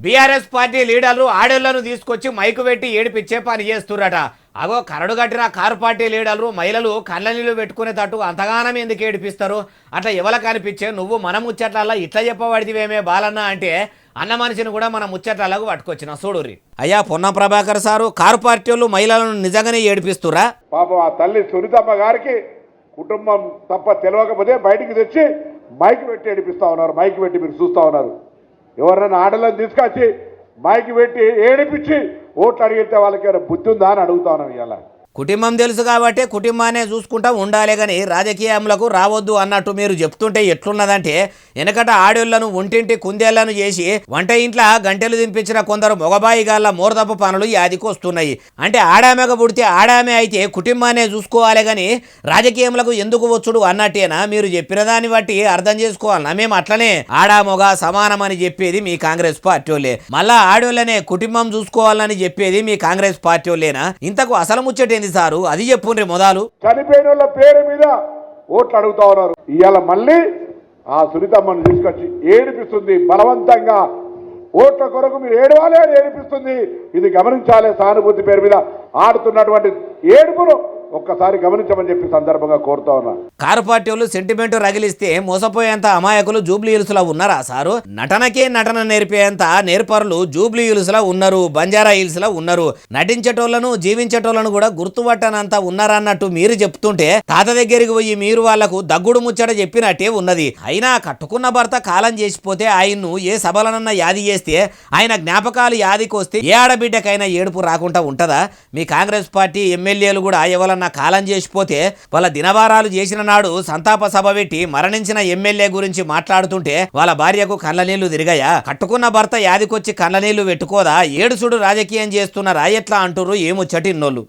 BRS party లీడర్లు ఆడోళ్లను తీసుకొచ్చి mic పెట్టి ఏడిపించే పని చేస్తురట. అగో కరడు కట్టిన కారు పార్టీ లీడర్లు మహిళలు కళ్ళ నీళ్ళు పెట్టుకునేటట్టు అంతగానం ఎందుకు ఏడిపిస్తారు? అట్లా ఎవరు కనిపించే నువ్వు మన ముచ్చట్లల్లా ఇట్లా చెప్పబడిదివేమే బాలన్న అంటే అన్న మనిషిని కూడా మన ముచ్చట్లకు పట్టుకొచ్చిన చూడుర్రి. అయ్యా Ponnam Prabhakar sir, car party వాళ్ళు మహిళలను నిజంగానే ఏడిపిస్తురా? పాపం ఆ తల్లి సునీతమ్మ గారికి కుటుంబం తప్ప తెలియకపోతే బయటికి తెచ్చి మైక్ పెట్టి ఏడిపిస్తా ఉన్నారు. మైక్ పెట్టి మీరు చూస్తా ఉన్నారు. ఎవరైనా ఆడలను తీసుకొచ్చి మైక్ పెట్టి ఏడిపించి ఓట్లు అడిగితే వాళ్ళకి ఏమైనా బుద్ధి ఉందా అని అడుగుతా ఉన్నాం. ఇవాళ కుటుంబం తెలుసు కాబట్టి కుటుంబాన్ని చూసుకుంటా ఉండాలి కానీ రాజకీయంలకు రావద్దు అన్నట్టు మీరు చెప్తుంటే ఎట్లున్నదంటే, వెనకట ఆడోళ్లను ఒంటింటి కుందేళ్లను చేసి వంట ఇంట్లో గంటెలు దింపించిన కొందరు మొగబాయిగాళ్ళ మోరదప్ప పనులు యాదికి వస్తున్నాయి. అంటే ఆడామెగా పుడితే ఆడామె అయితే కుటుంబాన్ని చూసుకోవాలి కానీ రాజకీయంలకు ఎందుకు వచ్చుడు అన్నట్టేనా? మీరు చెప్పిన దాన్ని బట్టి అర్థం చేసుకోవాలన్నా మేము అట్లనే ఆడామొగ సమానమని చెప్పేది మీ కాంగ్రెస్ పార్టీ వాళ్ళే, మళ్ళా ఆడోళ్ళనే కుటుంబం చూసుకోవాలని చెప్పేది మీ కాంగ్రెస్ పార్టీ వాళ్ళేనా? ఇంతకు అసలు ముచ్చటేంది సారు, అది చెప్పుండ్రి మొదలు. చనిపోయిన వాళ్ళ పేరు మీద ఓట్లు అడుగుతా ఉన్నారు. ఇవాళ మళ్ళీ ఆ సునీతమ్మను తీసుకొచ్చి ఏడిపిస్తుంది బలవంతంగా. ఓట్ల కొరకు మీరు ఏడవాలి అని ఏడిపిస్తుంది. ఇది గమనించాలి. సానుభూతి పేరు మీద ఆడుతున్నటువంటి ఏడుపును ఒక్కసారి గమనించమని చెప్పి సందర్భంగా కోరుతా ఉన్నా. కారు పార్టీ వాళ్ళు సెంటిమెంట్ రగిలిస్తే మోసపోయేంత అమాయకులు జూబ్లీ హిల్స్ లో ఉన్నారా సారు? నటనకే నటన నేర్పేంత నేర్పరులు జూబ్లీ హిల్స్ లో ఉన్నారు, బంజారా హిల్స్ లో ఉన్నారు. నటించేటోళ్లను జీవించేటోళ్లను కూడా గుర్తుపట్టనంత ఉన్నారన్నట్టు మీరు చెప్తుంటే తాత దగ్గరికి పోయి మీరు వాళ్లకు దగ్గుడు ముచ్చట చెప్పినట్టే ఉన్నది. అయినా కట్టుకున్న భర్త కాలం చేసిపోతే ఆయన్ను ఏ సభలనన్నా యాది చేస్తే ఆయన జ్ఞాపకాలు యాదికి వస్తే ఏ ఆడబిడ్డకైనా ఏడుపు రాకుండా ఉంటదా? మీ కాంగ్రెస్ పార్టీ ఎమ్మెల్యేలు కూడా ఎవరన్నా కాలం చేసిపోతే వాళ్ళ దినవారాలు చేసిన నాడు సంతాప సభ పెట్టి మరణించిన ఎమ్మెల్యే గురించి మాట్లాడుతుంటే వాళ్ళ భార్యకు కళ్ళ నీళ్లు తిరిగాయా? కట్టుకున్న భర్త యాదికొచ్చి కళ్ళ నీళ్లు పెట్టుకోదా? ఏడుసుడు రాజకీయం చేస్తున్నారా ఎట్లా అంటుర్రు ఏమో చటిన్నోళ్ళు.